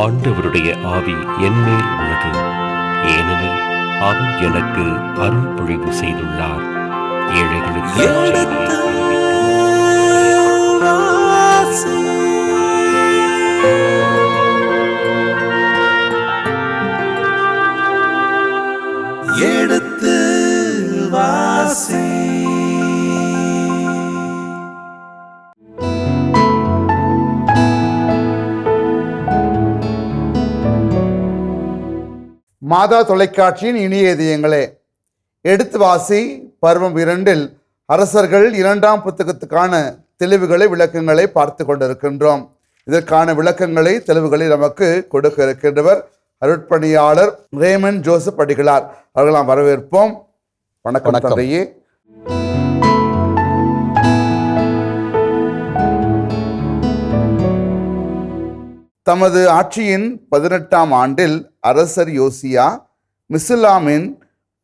ஆண்டவருடைய ஆவி என்மேல் உள்ளது, ஏனெனில் அவர் எனக்கு அருள் பொழிவு செய்துள்ளார். ஏழைகளுக்கு எடுத்து வாசி. மாதா தொலைக்காட்சியின் இனிய இதயங்களே, எடுத்து வாசி பருவம் 2 அரசர்கள் 2ஆம் புத்தகத்துக்கான தெளிவுகளை விளக்கங்களை பார்த்து கொண்டிருக்கின்றோம். இதற்கான விளக்கங்களை தெளிவுகளை நமக்கு கொடுக்க இருக்கின்றவர் அருட்பணியாளர் ரேமன் ஜோசப் அடிகளார். அவர்கள் நாம் வரவேற்போம். வணக்கம் தந்தையே. தமது ஆட்சியின் 18ஆம் ஆண்டில் அரசர் யோசியா மெசுல்லாமின்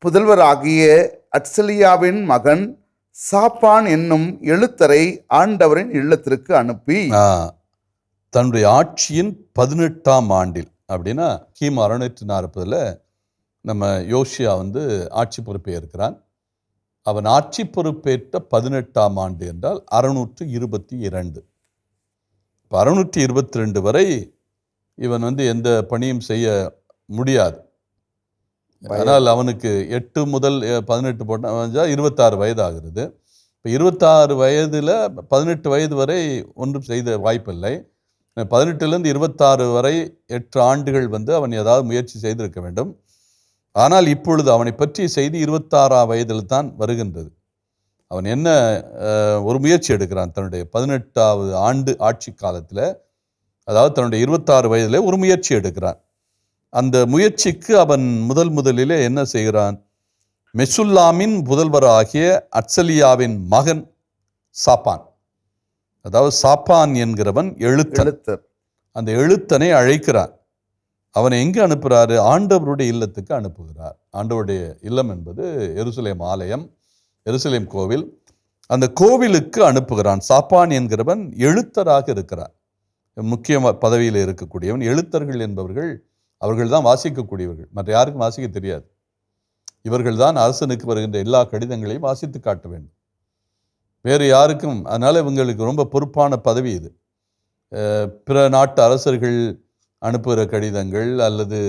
புதல்வராகிய அட்சலியாவின் மகன் சாப்பான் என்னும் எழுத்தரை ஆண்டவரின் இல்லத்திற்கு அனுப்பி, தன்னுடைய ஆட்சியின் 18ஆம் ஆண்டில் அப்படின்னா கிமு 640 நம்ம யோசியா ஆட்சி பொறுப்பே இருக்கிறான். அவன் ஆட்சி பொறுப்பேற்ற 18ஆம் ஆண்டு என்றால் 622. இப்போ 622 வரை இவன் எந்த பணியும் செய்ய முடியாது. ஆனால் அவனுக்கு 8 முதல் 18 போட்டால் 26 வயது ஆகிறது. இப்போ 26 வயதில் 18 வயது வரை ஒன்றும் செய்த வாய்ப்பில்லை. 18லேருந்து 26 வரை 8 ஆண்டுகள் அவன் ஏதாவது முயற்சி செய்திருக்க வேண்டும். ஆனால் இப்பொழுது அவனை பற்றிய செய்தி 26ஆம் வயதில் தான் வருகின்றது. அவன் என்ன ஒரு முயற்சி எடுக்கிறான் தன்னுடைய 18வது ஆண்டு ஆட்சி காலத்தில், அதாவது தன்னுடைய 26 வயதில் ஒரு முயற்சி எடுக்கிறான். அந்த முயற்சிக்கு அவன் முதலிலே என்ன செய்கிறான்? மெசுல்லாமின் புதல்வராகிய அட்சலியாவின் மகன் சாப்பான், அதாவது சாப்பான் என்கிறவன் எழுத்தர். அந்த எழுத்தனை அழைக்கிறான். அவனை எங்கே அனுப்புகிறாரு? ஆண்டவருடைய இல்லத்துக்கு அனுப்புகிறார். ஆண்டவருடைய இல்லம் என்பது எருசலேம் ஆலயம், எருசலேம் கோவில். அந்த கோவிலுக்கு அனுப்புகிறான். சாப்பான் என்கிறவன் எழுத்தராக இருக்கிறார். முக்கிய பதவியில் இருக்கக்கூடியவன். எழுத்தர்கள் என்பவர்கள் அவர்கள் தான் வாசிக்கக்கூடியவர்கள், மற்ற யாருக்கும் வாசிக்க தெரியாது. இவர்கள் தான் அரசனுக்கு வருகின்ற எல்லா கடிதங்களையும் வாசித்து காட்ட வேண்டும், வேறு யாருக்கும். அதனால் இவங்களுக்கு ரொம்ப பொறுப்பான பதவி இது. பிற நாட்டு அரசர்கள் அனுப்புகிற கடிதங்கள் அல்லது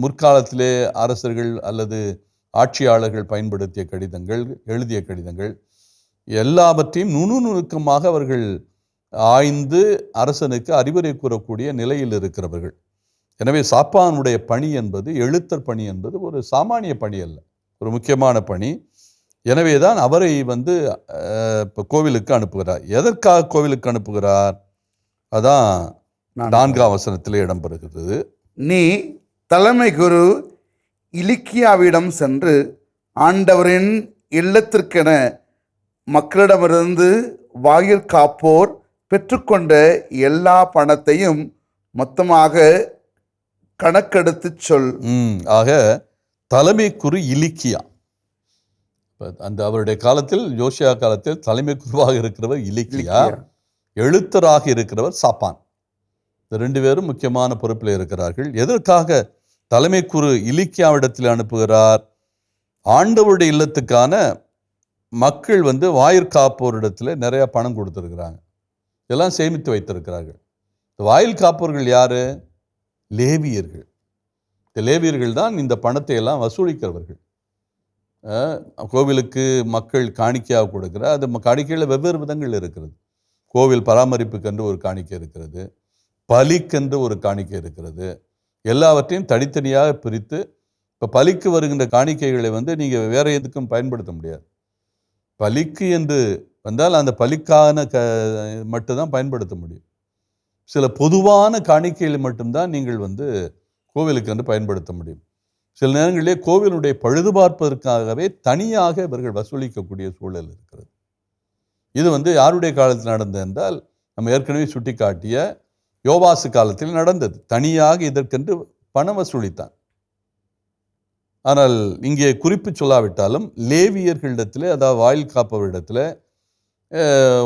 முற்காலத்திலே அரசர்கள் அல்லது ஆட்சியாளர்கள் பயன்படுத்திய கடிதங்கள், எழுதிய கடிதங்கள் எல்லாவற்றையும் நுணுக்கமாக அவர்கள் ஆய்ந்து அரசனுக்கு அறிவுரை கூறக்கூடிய நிலையில் இருக்கிறவர்கள். எனவே சாப்பானுடைய பணி என்பது, எழுத்தர் பணி என்பது ஒரு சாமானிய பணி அல்ல, ஒரு முக்கியமான பணி. எனவே தான் அவரை இப்போ கோவிலுக்கு அனுப்புகிறார். எதற்காக கோவிலுக்கு அனுப்புகிறார்? அதான் 4ஆம் வசனத்தில் இடம்பெறுகிறது. நீ தலைமை குரு இலிக்கியாவிடம் சென்று ஆண்டவரின் இல்லத்திற்கென மக்களிடமிருந்து வாயிற்காப்போர் பெற்றுக்கொண்ட எல்லா பணத்தையும் மொத்தமாக கணக்கெடுத்து சொல். ஆக தலைமை குரு இலிக்கியா, அவருடைய காலத்தில், யோசியா காலத்தில் தலைமை குருவாக இருக்கிறவர் இலிக்கியா, எழுத்தராக இருக்கிறவர் சாப்பான். இந்த 2 பேரும் முக்கியமான பொறுப்பில் இருக்கிறார்கள். எதற்காக தலைமை குரு இலிக்கியாவிடத்தில் அனுப்புகிறார்? ஆண்டவருடைய இல்லத்துக்கான மக்கள் வாயிற்காப்போரிடத்தில் நிறைய பணம் கொடுத்துருக்கிறாங்க, இதெல்லாம் சேமித்து வைத்திருக்கிறார்கள். இந்த வாயில் காப்போர்கள் யாரு? லேவியர்கள். இந்த லேவியர்கள் தான் இந்த பணத்தை எல்லாம் வசூலிக்கிறவர்கள். கோவிலுக்கு மக்கள் காணிக்கையாக கொடுக்கிற, அது காணிக்கையில் வெவ்வேறு விதங்கள் இருக்கிறது. கோவில் பராமரிப்புக்கென்று ஒரு காணிக்கை இருக்கிறது, பலிக்கென்று ஒரு காணிக்கை இருக்கிறது. எல்லாவற்றையும் தனித்தனியாக பிரித்து, இப்போ பலிக்கு வருகின்ற காணிக்கைகளை நீங்கள் வேற எதுக்கும் பயன்படுத்த முடியாது. பலிக்கு என்று வந்தால் அந்த பலிக்கான மட்டும்தான் பயன்படுத்த முடியும். சில பொதுவான காணிக்கைகளை மட்டும்தான் நீங்கள் கோவிலுக்கு என்று பயன்படுத்த முடியும். சில நேரங்களிலே கோவிலுடைய பழுது பார்ப்பதற்காகவே தனியாக இவர்கள் வசூலிக்கக்கூடிய சூழல் இருக்கிறது. இது யாருடைய காலத்தில் நடந்தது என்றால், நம்ம ஏற்கனவே சுட்டி காட்டிய யோவாசு காலத்தில் நடந்தது. தனியாக இதற்கென்று பணம் வசூலித்தான். ஆனால் இங்கே குறிப்பு சொல்லாவிட்டாலும் லேவியர்களிடத்தில், அதாவது வாயில் காப்பவரிடத்தில்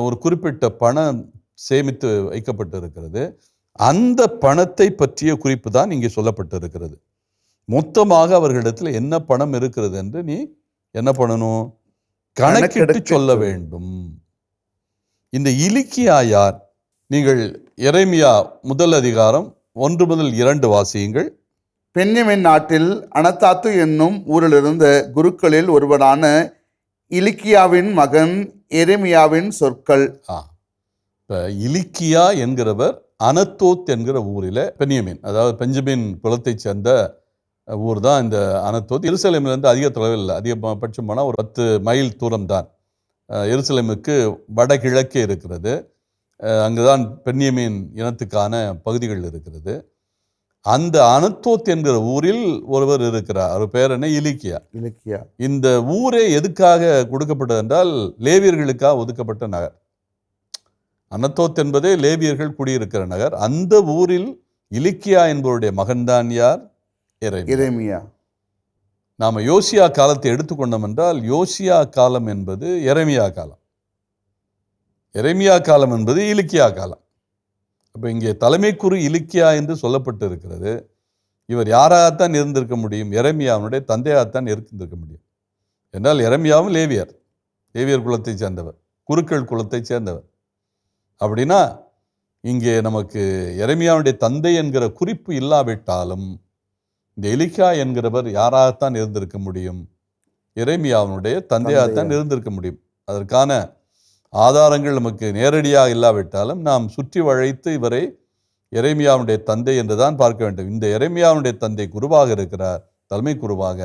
ஒரு குறிப்பிட்ட பணம் சேமித்து வைக்கப்பட்டு இருக்கிறது. அந்த பணத்தை பற்றிய குறிப்பு தான் இங்கே சொல்லப்பட்டிருக்கிறது. மொத்தமாக அவர்களிடத்தில் என்ன பணம் இருக்கிறது என்று நீ என்ன பண்ணணும்? கணக்கிட்டு சொல்ல வேண்டும். இந்த இலிக்கியா யார்? நீங்கள் எரேமியா 1 அதிகாரம் 1 முதல் 2 வாசியுங்கள். பென்யமின் நாட்டில் அனத்தாத்து என்னும் ஊரிலிருந்த குருக்களில் ஒருவனான இலிக்கியாவின் மகன் எரேமியாவின் சொற்கள். இப்போ இலிக்கியா என்கிறவர் அனத்தோத் என்கிற ஊரில் பென்யமின், அதாவது பெஞ்சமின் குலத்தை சேர்ந்த ஊர் தான் இந்த அனத்தோத். எருசலேமிலிருந்து அதிக தொலைவில் இல்லை, அதிகபட்சம் போனால் ஒரு 10 மைல் தூரம் தான் எருசலேமுக்கு வடகிழக்கே இருக்கிறது. அங்குதான் பென்யமின் இனத்துக்கான பகுதிகள் இருக்கிறது. அந்த அனத்தோத் என்கிற ஊரில் ஒருவர் இருக்கிறார். அவர் பெயர் என்ன? இலிக்கியா. இந்த ஊரே எதுக்காக கொடுக்கப்பட்டது என்றால் லேவியர்களுக்காக ஒதுக்கப்பட்ட நகர். அனத்தோத் என்பதே லேவியர்கள் குடியிருக்கிற நகர். அந்த ஊரில் இலிக்கியா என்பவருடைய மகன்தான் யார்? எரேமியா. நாம் யோசியா காலத்தை எடுத்துக்கொண்டோம் என்றால் யோசியா காலம் என்பது எரேமியா காலம், எரேமியா காலம் என்பது இலிக்கியா காலம். அப்போ இங்கே தலைமைக்குரு இலிக்கியா என்று சொல்லப்பட்டு இருக்கிறது. இவர் யாராகத்தான் இருந்திருக்க முடியும்? எரேமியாவுடைய தந்தையாகத்தான் இருந்திருக்க முடியும். என்றால் எரேமியாவும் லேவியர் குலத்தை சேர்ந்தவர், குருக்கள் குலத்தை சேர்ந்தவர். அப்படின்னா இங்கே நமக்கு எரேமியாவுடைய தந்தை என்கிற குறிப்பு இல்லாவிட்டாலும் இந்த எலிக்கா என்கிறவர் யாராகத்தான் இருந்திருக்க முடியும்? எரேமியாவுடைய தந்தையாகத்தான் இருந்திருக்க முடியும். அதற்கான ஆதாரங்கள் நமக்கு நேரடியாக இல்லாவிட்டாலும் நாம் சுற்றி வளைத்து இவரை எரேமியாவுடைய தந்தை என்று தான் பார்க்க வேண்டும். இந்த எரேமியாவுடைய தந்தை குருவாக இருக்கிறார், தலைமை குருவாக.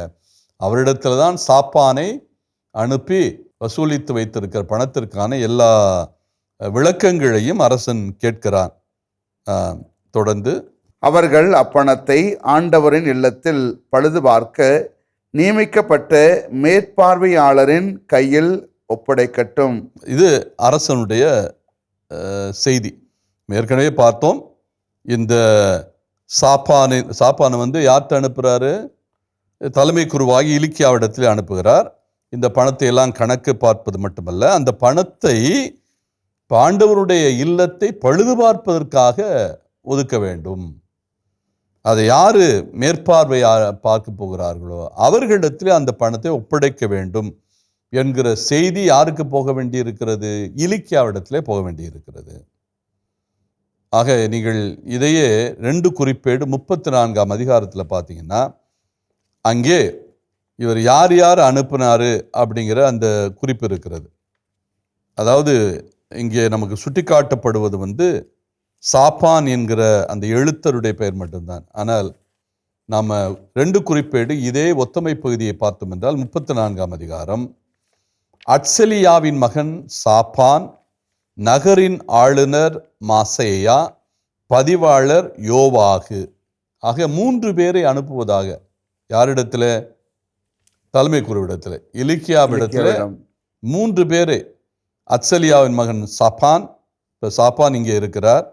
அவரிடத்தில் தான் சாப்பானை அனுப்பி வசூலித்து வைத்திருக்கிற பணத்திற்கான எல்லா விளக்கங்களையும் அரசன் கேட்கிறான். தொடர்ந்து அவர்கள் அப்பணத்தை ஆண்டவரின் இல்லத்தில் பழுது பார்க்க நியமிக்கப்பட்ட மேற்பார்வையாளரின் கையில் ஒப்படைக்கட்டும். இது அரசனுடைய செய்தி. ஏற்கனவே பார்த்தோம். இந்த சாப்பானை வந்து யார்கிட்ட அனுப்புகிறாரு? தலைமை குருவாகி இலிக்கியாவிடத்தில் அனுப்புகிறார். இந்த பணத்தை எல்லாம் கணக்கு பார்ப்பது மட்டுமல்ல, அந்த பணத்தை ஆண்டவருடைய இல்லத்தை பழுது பார்ப்பதற்காக ஒதுக்க வேண்டும். அதை யாரு மேற்பார்வையா பார்க்க போகிறார்களோ அவர்களிடத்தில் அந்த பணத்தை ஒப்படைக்க வேண்டும் என்கிற செய்தி யாருக்கு போக வேண்டியிருக்கிறது? இலிக்கியாவிடத்திலே போக வேண்டியிருக்கிறது. ஆக நீங்கள் இதையே 2 குறிப்பேடு 34ஆம் அதிகாரத்தில் பார்த்தீங்கன்னா அங்கே இவர் யார் யார் அனுப்பினாரு அப்படிங்கிற அந்த குறிப்பு இருக்கிறது. அதாவது இங்கே நமக்கு சுட்டிக்காட்டப்படுவது வந்து சாப்பான் என்கிற அந்த எழுத்தருடைய பெயர் மட்டும்தான். ஆனால் நாம் 2 குறிப்பேடு இதே ஒத்தமை பகுதியை பார்த்தோம் என்றால் 34ஆம் அதிகாரம் அட்சலியாவின் மகன் சாப்பான், நகரின் ஆளுநர் மாசேயா, பதிவாளர் யோவாகு ஆக 3 பேரை அனுப்புவதாக. யாரிடத்தில்? தலைமை குருவிடத்தில். இலிக்கியாவிடத்தில் 3 பேரை. அட்சலியாவின் மகன் சாப்பான், இப்போ சாப்பான் இங்கே இருக்கிறார்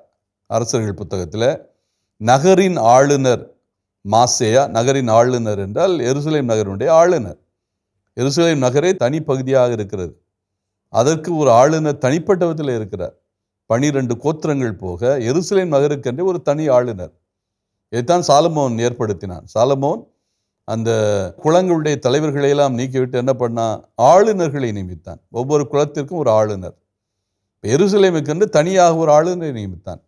அரசர்கள் புத்தகத்தில். நகரின் ஆளுநர் மாசேயா. நகரின் ஆளுநர் என்றால் எருசலேம் நகருடைய ஆளுநர். எருசலேம் நகரே தனி பகுதியாக இருக்கிறது. அதற்கு ஒரு ஆளுநர் தனிப்பட்ட விதத்தில் இருக்கிறார். 12 கோத்திரங்கள் போக எருசலேம் நகருக்கென்றே ஒரு தனி ஆளுநர். இதைத்தான் சாலமோன் ஏற்படுத்தினான். சாலமோன் அந்த குலங்களுடைய தலைவர்களையெல்லாம் நீக்கிவிட்டு என்ன பண்ணான்? ஆளுநர்களை நியமித்தான். ஒவ்வொரு குலத்திற்கும் ஒரு ஆளுநர். எருசலேமுக்கென்று தனியாக ஒரு ஆளுநரை நியமித்தான்.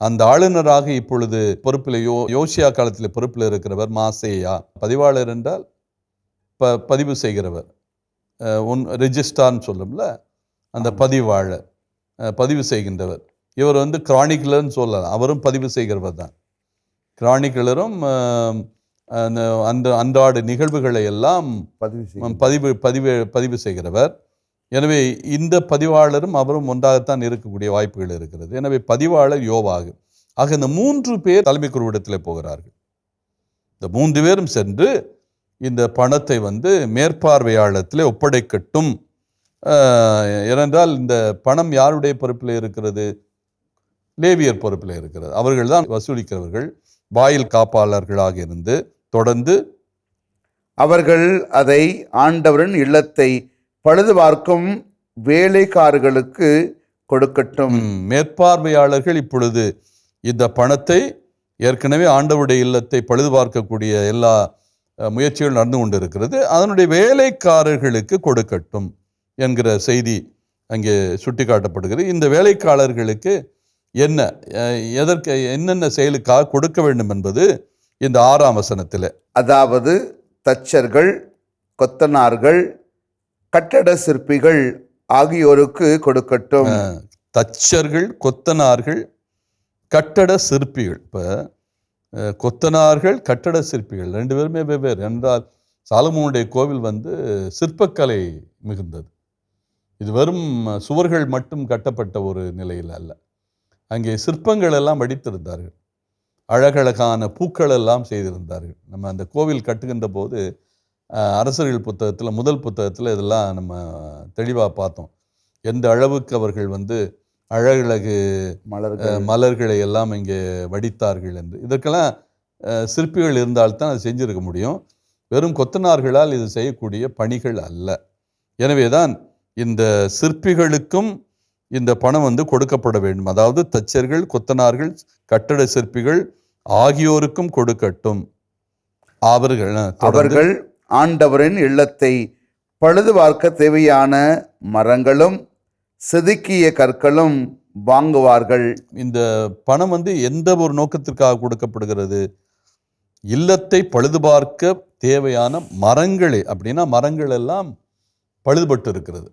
அந்த ஆளுநராக இப்பொழுது பொறுப்பில் யோசியா காலத்தில் பொறுப்பில் இருக்கிறவர் மாசேயா. பதிவாளர் என்றால் பதிவு செய்கிறவர், ரெஜிஸ்டார்னு சொல்லும்ல, அந்த பதிவாளர், பதிவு செய்கின்றவர். இவர் வந்து கிரானிக்கலர்னு சொல்லலாம், அவரும் பதிவு செய்கிறவர் தான். கிரானிக்கலரும் அந்த அன்றாட நிகழ்வுகளை எல்லாம் பதிவு செய்கிறவர். எனவே இந்த பதிவாளரும் அவரும் ஒன்றாகத்தான் இருக்கக்கூடிய வாய்ப்புகள் இருக்கிறது. எனவே பதிவாளர் யோவாகு. ஆக இந்த 3 பேர் தலைமை குருவிடத்தில் போகிறார்கள். இந்த 3 பேரும் சென்று இந்த பணத்தை வந்து மேற்பார்வையாளத்தில் ஒப்படைக்கட்டும். ஏனென்றால் இந்த பணம் யாருடைய பொறுப்பில் இருக்கிறது? லேவியர் பொறுப்பில் இருக்கிறது. அவர்கள் தான் வசூலிக்கிறவர்கள், வாயில் காப்பாளர்களாக இருந்து. தொடர்ந்து அவர்கள் அதை ஆண்டவரின் இல்லத்தை பழுது பார்க்கும் வேலைக்காரர்களுக்கு கொடுக்கட்டும். மேற்பார்வையாளர்கள் இப்பொழுது இந்த பணத்தை ஏற்கனவே ஆண்டவருடைய இல்லத்தை பழுது பார்க்கக்கூடிய எல்லா முயற்சிகள் நடந்து கொண்டு இருக்கிறது, அதனுடைய வேலைக்காரர்களுக்கு கொடுக்கட்டும் என்கிற செய்தி அங்கே சுட்டி காட்டப்படுகிறது. இந்த வேலைக்காரர்களுக்கு என்ன எதற்கு என்னென்ன செயலுக்காக கொடுக்க வேண்டும் என்பது இந்த 6ஆம் வசனத்தில். அதாவது தச்சர்கள், கொத்தனார்கள், கட்டட சிற்பிகள் ஆகியோருக்கு கொடுக்கட்டும். தச்சர்கள், கொத்தனார்கள், கட்டட சிற்பிகள். இப்போ கொத்தனார்கள், கட்டட சிற்பிகள் 2 பேருமே வெவ்வேறு. என்றால் சாலமோனுடைய கோவில் சிற்பக்கலை மிகுந்தது. இது வெறும் சுவர்கள் மட்டும் கட்டப்பட்ட ஒரு நிலையில் அல்ல. அங்கே சிற்பங்கள் எல்லாம் வடித்திருந்தார்கள், அழகழகான பூக்கள் எல்லாம் செய்திருந்தார்கள். நம்ம அந்த கோவில் கட்டுகின்ற போது அரசர்கள் புத்தகத்தில், முதல் புத்தகத்தில் இதெல்லாம் நம்ம தெளிவாக பார்த்தோம். எந்த அளவுக்கு அவர்கள் அழகழகு மலர்களை எல்லாம் இங்கே வடித்தார்கள் என்று. இதற்கெல்லாம் சிற்பிகள் இருந்தால்தான் அது செஞ்சிருக்க முடியும். வெறும் கொத்தனார்களால் இது செய்யக்கூடிய பணிகள் அல்ல. எனவே தான் இந்த சிற்பிகளுக்கும் இந்த பணம் கொடுக்கப்பட வேண்டும். அதாவது தச்சர்கள், கொத்தனார்கள், கட்டட சிற்பிகள் ஆகியோருக்கும் கொடுக்கட்டும். அவர்கள் ஆண்டவரின் இல்லத்தை பழுது பார்க்க தேவையான மரங்களும் செதுக்கிய கற்களும் வாங்குவார்கள். இந்த பணம் எந்த ஒரு நோக்கத்திற்காக கொடுக்கப்படுகிறது? இல்லத்தை பழுது பார்க்க தேவையான மரங்களே. அப்படின்னா மரங்கள் எல்லாம் பழுதுபட்டு இருக்கிறது.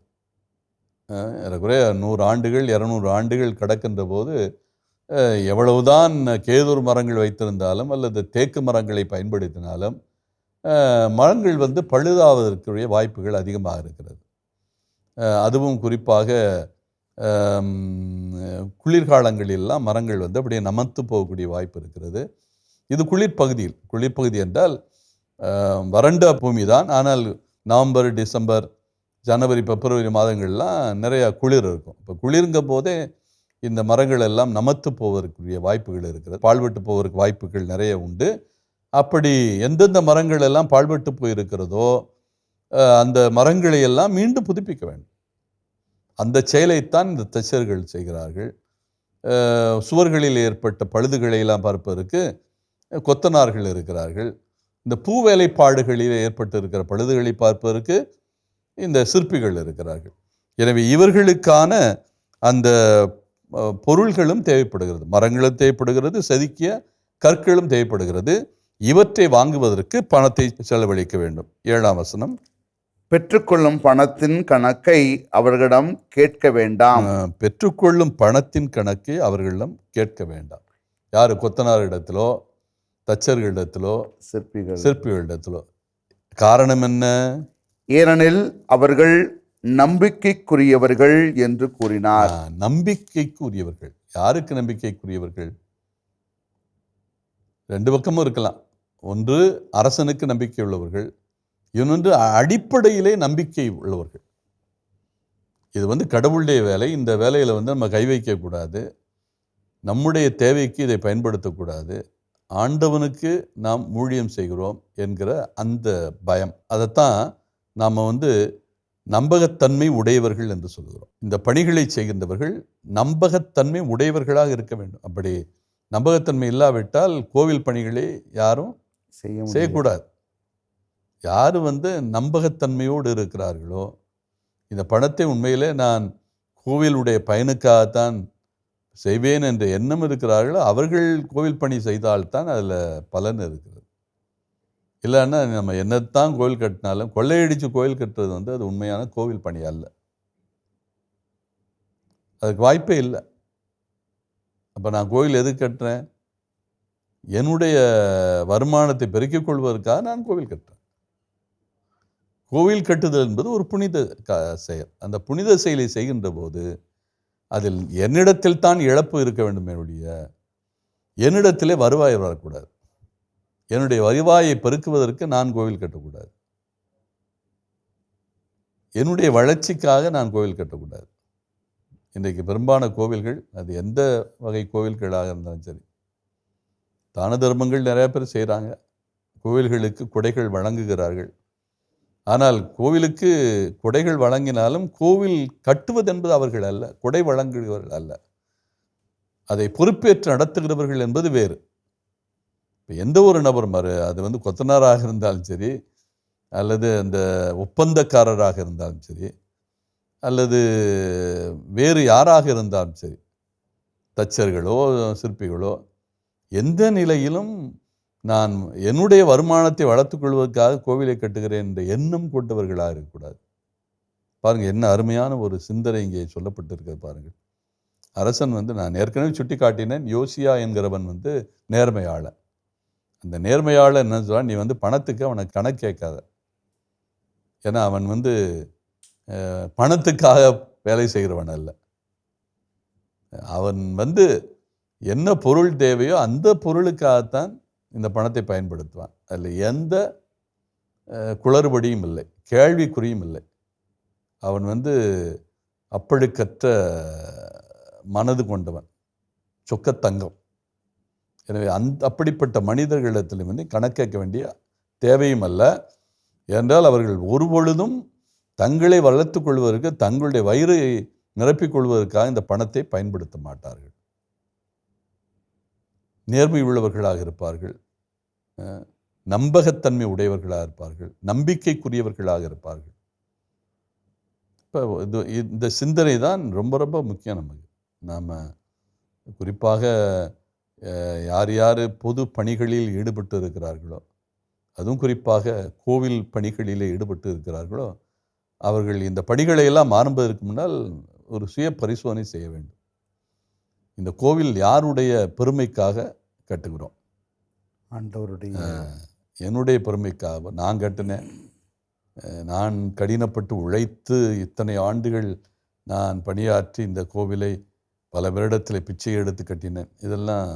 ஏறக்குறைய 100 ஆண்டுகள் 200 ஆண்டுகள் கடக்கின்ற போது எவ்வளவுதான் கேதூர் மரங்கள் வைத்திருந்தாலும் அல்லது தேக்கு மரங்களை பயன்படுத்தினாலும் மரங்கள் பழுதாவதற்குரிய வாய்ப்புகள் அதிகமாக இருக்கிறது. அதுவும் குறிப்பாக குளிர்காலங்களிலெல்லாம் மரங்கள் அப்படியே நமத்து போகக்கூடிய வாய்ப்பு இருக்கிறது. இது குளிர்பகுதி என்றால் வறண்ட பூமி தான். ஆனால் நவம்பர், டிசம்பர், ஜனவரி, பிப்ரவரி மாதங்கள்லாம் நிறைய குளிர் இருக்கும். இப்போ குளிர்ங்க போதே இந்த மரங்கள் எல்லாம் நமத்து போவதற்குரிய வாய்ப்புகள் இருக்கிறது. பாழ்பட்டு போவதற்கு வாய்ப்புகள் நிறைய உண்டு. அப்படி எந்தெந்த மரங்கள் எல்லாம் பாழ்பட்டு போயிருக்கிறதோ அந்த மரங்களை எல்லாம் மீண்டும் புதுப்பிக்க வேண்டும். அந்த செயலைத்தான் இந்த தச்சர்கள் செய்கிறார்கள். சுவர்களில் ஏற்பட்ட பழுதுகளை எல்லாம் பார்ப்பதற்கு கொத்தனார்கள் இருக்கிறார்கள். இந்த பூ வேலைப்பாடுகளில் ஏற்பட்டு இருக்கிற பழுதுகளை பார்ப்பதற்கு இந்த சிற்பிகள் இருக்கிறார்கள். எனவே இவர்களுக்கான அந்த பொருள்களும் தேவைப்படுகிறது, மரங்களும் தேவைப்படுகிறது, செதுக்கிய கற்களும் தேவைப்படுகிறது. இவற்றை வாங்குவதற்கு பணத்தை செலவழிக்க வேண்டும். 7ஆம் வசனம். பெற்றுக்கொள்ளும் பணத்தின் கணக்கை அவர்களிடம் கேட்க வேண்டாம். பெற்றுக்கொள்ளும் பணத்தின் கணக்கை அவர்களிடம் கேட்க வேண்டாம். யாரு? கொத்தனாரிடத்திலோ, தச்சர்களிடத்திலோ, சிற்பிகளிடத்திலோ. காரணம் என்ன? ஏனெனில் அவர்கள் நம்பிக்கைக்குரியவர்கள் என்று கூறினார். நம்பிக்கைக்குரியவர்கள். யாருக்கு நம்பிக்கைக்குரியவர்கள்? 2 பக்கமும் இருக்கலாம். ஒன்று அரசனுக்கு நம்பிக்கை உள்ளவர்கள், இன்னொன்று அடிப்படையிலே நம்பிக்கை உள்ளவர்கள். இது கடவுளுடைய வேலை. இந்த வேலையில் நம்ம கை வைக்கக்கூடாது. நம்முடைய தேவைக்கு இதை பயன்படுத்தக்கூடாது. ஆண்டவனுக்கு நாம் ஊழியம் செய்கிறோம் என்கிற அந்த பயம், அதைத்தான் நாம் நம்பகத்தன்மை உடையவர்கள் என்று சொல்கிறோம். இந்த பணிகளை செய்கின்றவர்கள் நம்பகத்தன்மை உடையவர்களாக இருக்க வேண்டும். அப்படி நம்பகத்தன்மை இல்லாவிட்டால் கோவில் பணிகளை யாரும் செய்யக்கூடாது. யார் நம்பகத்தன்மையோடு இருக்கிறார்களோ, இந்த பணத்தை உண்மையிலே நான் கோவிலுடைய பயனுக்காகத்தான் செய்வேன் என்ற எண்ணம் இருக்கிறார்களோ அவர்கள் கோவில் பணி செய்தால்தான் அதில் பலன் இருக்கிறது. இல்லைன்னா நம்ம என்னத்தான் கோவில் கட்டினாலும் கொள்ளையடித்து கோவில் கட்டுறது அது உண்மையான கோவில் பணி அல்ல. அதுக்கு வாய்ப்பே இல்லை. அப்போ நான் கோவில் எதுக்கு கட்டுறேன்? என்னுடைய வருமானத்தை பெருக்கிக் கொள்வதற்காக நான் கோவில் கட்டுறேன். கோவில் கட்டுதல் என்பது ஒரு புனித செயல். அந்த புனித செயலை செய்கின்ற போது அதில் என்னிடத்தில் தான் இழப்பு இருக்க வேண்டும். என்னிடத்திலே வருவாய் வரக்கூடாது. என்னுடைய வருவாயை பெருக்குவதற்கு நான் கோவில் கட்டக்கூடாது. என்னுடைய வளர்ச்சிக்காக நான் கோவில் கட்டக்கூடாது. இன்றைக்கு பெரும்பாலான கோவில்கள், அது எந்த வகை கோவில்களாக இருந்தாலும் சரி, தான தர்மங்கள் நிறைய பேர் செய்கிறாங்க. கோவில்களுக்கு கொடைகள் வழங்குகிறார்கள். ஆனால் கோவிலுக்கு கொடைகள் வழங்கினாலும் கோவில் கட்டுவது என்பது அவர்கள் அல்ல, கொடை வழங்குகிறவர்கள் அல்ல. அதை பொறுப்பேற்று நடத்துகிறவர்கள் என்பது வேறு. இப்போ எந்த ஒரு நபர் அது கொத்தனாராக இருந்தாலும் சரி, அல்லது அந்த ஒப்பந்தக்காரராக இருந்தாலும் சரி, அல்லது வேறு யாராக இருந்தாலும் சரி, தச்சர்களோ சிற்பிகளோ, எந்த நிலையிலும் நான் என்னுடைய வருமானத்தை வளர்த்துக் கொள்வதற்காக கோவிலை கட்டுகிறேன் என்ற எண்ணம் கொண்டவர்களாக இருக்கக்கூடாது. பாருங்கள், என்ன அருமையான ஒரு சிந்தனை இங்கே சொல்லப்பட்டிருக்கிறது பாருங்கள். அரசன் நான் ஏற்கனவே சுட்டி காட்டினேன், யோசியா என்கிறவன் நேர்மையாளன். அந்த நேர்மையாளன் என்ன சொல்றான், நீ பணத்துக்கு அவனை கணக்கு கேட்காத. ஏன்னா அவன் பணத்துக்காக வேலை செய்கிறவன் அல்ல. அவன் என்ன பொருள் தேவையோ அந்த பொருளுக்காகத்தான் இந்த பணத்தை பயன்படுத்துவான். அதில் எந்த குளறுபடியும் இல்லை, கேள்விக்குறியும் இல்லை. அவன் அப்பழுக்கற்ற மனது கொண்டவன், சொக்கத்தங்கம். எனவே அப்படிப்பட்ட மனிதர்களிடத்தில் கணக்கேற்க வேண்டிய தேவையும் அல்ல. ஏனென்றால் அவர்கள் ஒருபொழுதும் தங்களை வளர்த்து கொள்வதற்கு, தங்களுடைய வயிறை நிரப்பிக் கொள்வதற்காக இந்த பணத்தை பயன்படுத்த மாட்டார்கள். நேர்மை உள்ளவர்களாக இருப்பார்கள், நம்பகத்தன்மை உடையவர்களாக இருப்பார்கள், நம்பிக்கைக்குரியவர்களாக இருப்பார்கள். இப்போ இந்த சிந்தனை தான் ரொம்ப ரொம்ப முக்கியம் நமக்கு. நாம் குறிப்பாக யார் யார் பொது பணிகளில் ஈடுபட்டு இருக்கிறார்களோ, அதுவும் குறிப்பாக கோவில் பணிகளில் ஈடுபட்டு இருக்கிறார்களோ, அவர்கள் இந்த பணிகளை எல்லாம் ஆரம்பதற்கு முன்னால் ஒரு சுய பரிசோதனை செய்ய வேண்டும். இந்த கோவில் யாருடைய பெருமைக்காக கட்டுகிறோம்? ஆண்டவருடைய. என்னுடைய பெருமைக்காக நான் கட்டினேன். நான் கடினப்பட்டு உழைத்து இத்தனை ஆண்டுகள் நான் பணியாற்றி இந்த கோவிலை பல வருடத்தில் பிச்சை எடுத்து கட்டினேன். இதெல்லாம்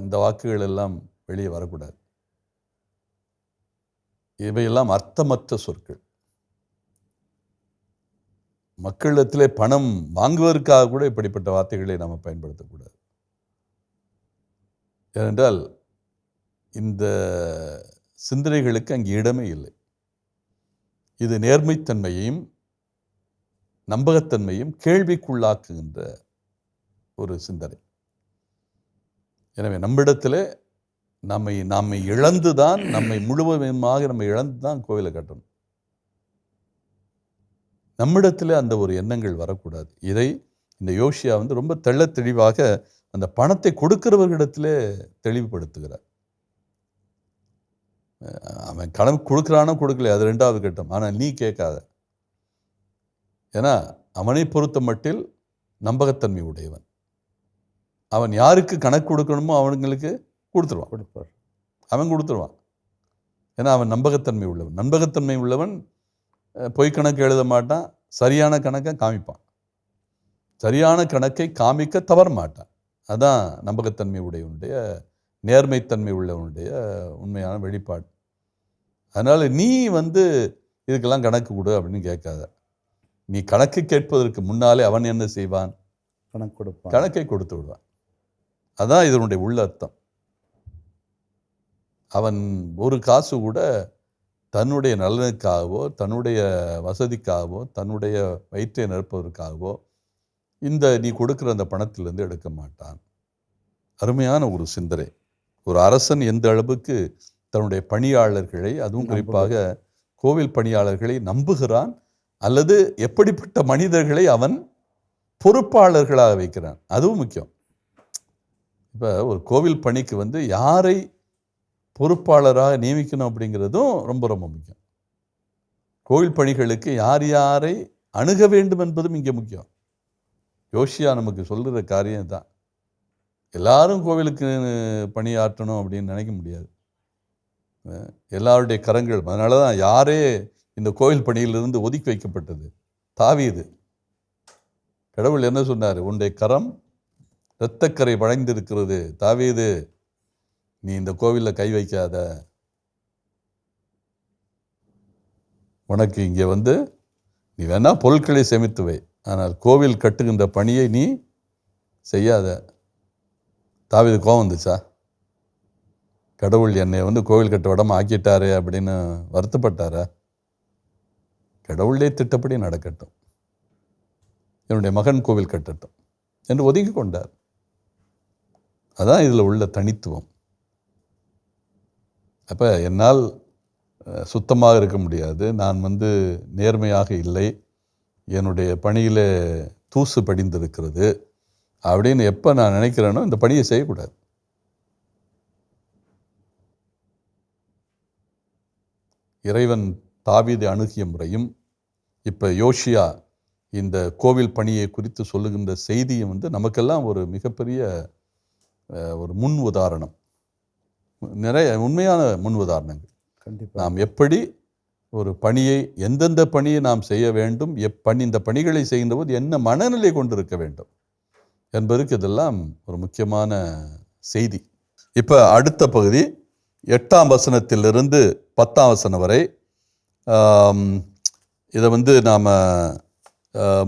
இந்த வாக்குகள் எல்லாம் வெளியே வரக்கூடாது. இவையெல்லாம் அர்த்தமற்ற சொற்கள். மக்களிடத்திலே பணம் வாங்குவதற்காக கூட இப்படிப்பட்ட வார்த்தைகளை நாம் பயன்படுத்தக்கூடாது. ஏனென்றால் இந்த சிந்தனைகளுக்கு அங்கே இடமே இல்லை. இது நேர்மைத்தன்மையையும் நம்பகத்தன்மையும் கேள்விக்குள்ளாக்குகின்ற ஒரு சிந்தனை. எனவே நம்மிடத்தில் நம்மை இழந்துதான், நம்மை முழுவதுமாக இழந்துதான் கோவிலை கட்டணும். நம்மிடத்தில் அந்த ஒரு எண்ணங்கள் வரக்கூடாது. இதை இந்த யோசியா ரொம்ப தெள்ள தெளிவாக அந்த பணத்தை கொடுக்கிறவர்களிடத்திலே தெளிவுபடுத்துகிறார். அவன் கணக்கு கொடுக்குறானோ கொடுக்கல, அது ரெண்டாவது கட்டம். ஆனால் நீ கேட்காத. ஏன்னா அவனை பொறுத்த மட்டில் நம்பகத்தன்மை உடையவன். அவன் யாருக்கு கணக்கு கொடுக்கணுமோ அவனுங்களுக்கு கொடுத்துருவான். அவன் கொடுத்துருவான். ஏன்னா அவன் நம்பகத்தன்மை உள்ளவன். நம்பகத்தன்மை உள்ளவன் பொய் கணக்கு எழுத மாட்டான், சரியான கணக்கை காமிப்பான். சரியான கணக்கை காமிக்க தவற மாட்டான். அதான் நம்பகத்தன்மை உடையவனுடைய, நேர்மைத்தன்மை உள்ளவனுடைய உண்மையான வெளிப்பாடு. அதனால் நீ இதுக்கெல்லாம் கணக்கு கொடு அப்படின்னு கேட்காத. நீ கணக்கு கேட்பதற்கு முன்னாலே அவன் என்ன செய்வான்? கணக்கை கொடுத்து விடுவான். அதான் இதனுடைய உள்ள அர்த்தம். அவன் ஒரு காசு கூட தன்னுடைய நலனுக்காகவோ, தன்னுடைய வசதிக்காகவோ, தன்னுடைய வயிற்றை நிரப்புவதற்காகவோ நீ கொடுக்குற அந்த பணத்திலிருந்து எடுக்க மாட்டான். அருமையான ஒரு சிந்தனை. ஒரு அரசன் எந்த அளவுக்கு தன்னுடைய பணியாளர்களை, அதுவும் குறிப்பாக கோவில் பணியாளர்களை நம்புகிறான், அல்லது எப்படிப்பட்ட மனிதர்களை அவன் பொறுப்பாளர்களாக வைக்கிறான், அதுவும் முக்கியம். இப்போ ஒரு கோவில் பணிக்கு யாரை பொறுப்பாளராக நியமிக்கணும் அப்படிங்கிறதும் ரொம்ப ரொம்ப முக்கியம். கோவில் பணிகளுக்கு யார் யாரை அணுக வேண்டும் என்பதும் இங்கே முக்கியம். யோசியா நமக்கு சொல்கிற காரியம் தான். எல்லாரும் கோவிலுக்கு பணியாற்றணும் அப்படின்னு நினைக்க முடியாது. எல்லாருடைய கரங்கள். அதனால தான் யாரே இந்த கோவில் பணியிலிருந்து ஒதுக்கி வைக்கப்பட்டது? தாவீது. கடவுள் என்ன சொன்னார்? உன்னுடைய கரம் இரத்தக்கரை வளைந்திருக்கிறது, தாவீது நீ இந்த கோவிலில் கை வைக்காத. உனக்கு இங்கே நீ வேணா பொருட்களை சேமித்து வை, ஆனால் கோவில் கட்டுகின்ற பணியை நீ செய்யாத. தாவீது கோவம் வந்துச்சா? கடவுள் என்னை கோவில் கட்ட விடாம ஆக்கிட்டாரு அப்படின்னு வருத்தப்பட்டாரா? கடவுளே திட்டப்படி நடக்கட்டும், என்னுடைய மகன் கோவில் கட்டட்டும் என்று ஒதுக்கி கொண்டார். அதான் இதில் உள்ள தனித்துவம். அப்போ என்னால் சுத்தமாக இருக்க முடியாது, நான் நேர்மையாக இல்லை, என்னுடைய பணியில் தூசு படிந்திருக்கிறது அப்படின்னு எப்போ நான் நினைக்கிறேனோ இந்த பணியை செய்யக்கூடாது. இறைவன் தாவீதை அணுகிய முறையும் இப்போ யோசியா இந்த கோவில் பணியை குறித்து சொல்லுகின்ற செய்தியும் நமக்கெல்லாம் ஒரு மிகப்பெரிய ஒரு முன் உதாரணம், நிறைய உண்மையான முன் உதாரணங்கள். கண்டிப்பாக நாம் எப்படி ஒரு பணியை, எந்தெந்த பணியை நாம் செய்ய வேண்டும், இந்த பணிகளை செய்கின்ற போது என்ன மனநிலை கொண்டிருக்க வேண்டும் என்பதற்கு இதெல்லாம் ஒரு முக்கியமான செய்தி. இப்போ அடுத்த பகுதி 8ஆம் வசனத்திலிருந்து 10ஆம் வசனம் வரை. இதை நாம்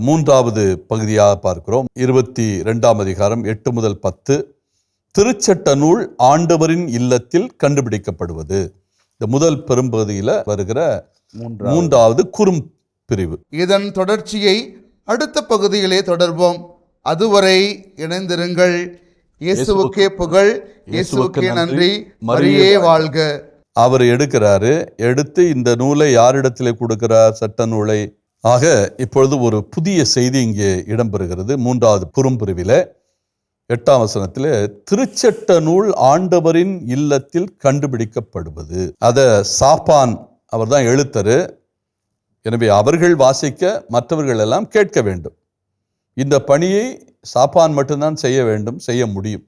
3வது பகுதியாக பார்க்கிறோம். 22ஆம் அதிகாரம் 8 முதல் 10. திருச்சட்ட நூல் ஆண்டவரின் இல்லத்தில் கண்டுபிடிக்கப்படுவது. இந்த முதல் பெரும்பகுதியில் வருகிற 3வது குறும் பிரிவு. இதன் தொடர்ச்சியை அடுத்த பகுதியிலே தொடர்வோம். அதுவரை இணைந்திருங்கள். இயேசுவுக்கே புகழ், இயேசுவுக்கே நன்றி, மரியே வாழ்க. அவர் எடுத்து இந்த நூலை யாரிடத்திலே கொடுக்கிறார்? சட்ட நூலை. ஆக இப்பொழுது ஒரு புதிய செய்தி இங்கே இடம்பெறுகிறது. 3வது குறும்பிரிவில 8ஆம் வசனத்தில் திருச்சட்ட நூல் ஆண்டவரின் இல்லத்தில் கண்டுபிடிக்கப்படுவது. அதை சாப்பான் அவர் தான் எழுத்தரு. எனவே அவர்கள் வாசிக்க, மற்றவர்கள் எல்லாம் கேட்க வேண்டும். இந்த பணியை சாப்பான் மட்டும்தான் செய்ய வேண்டும், செய்ய முடியும்.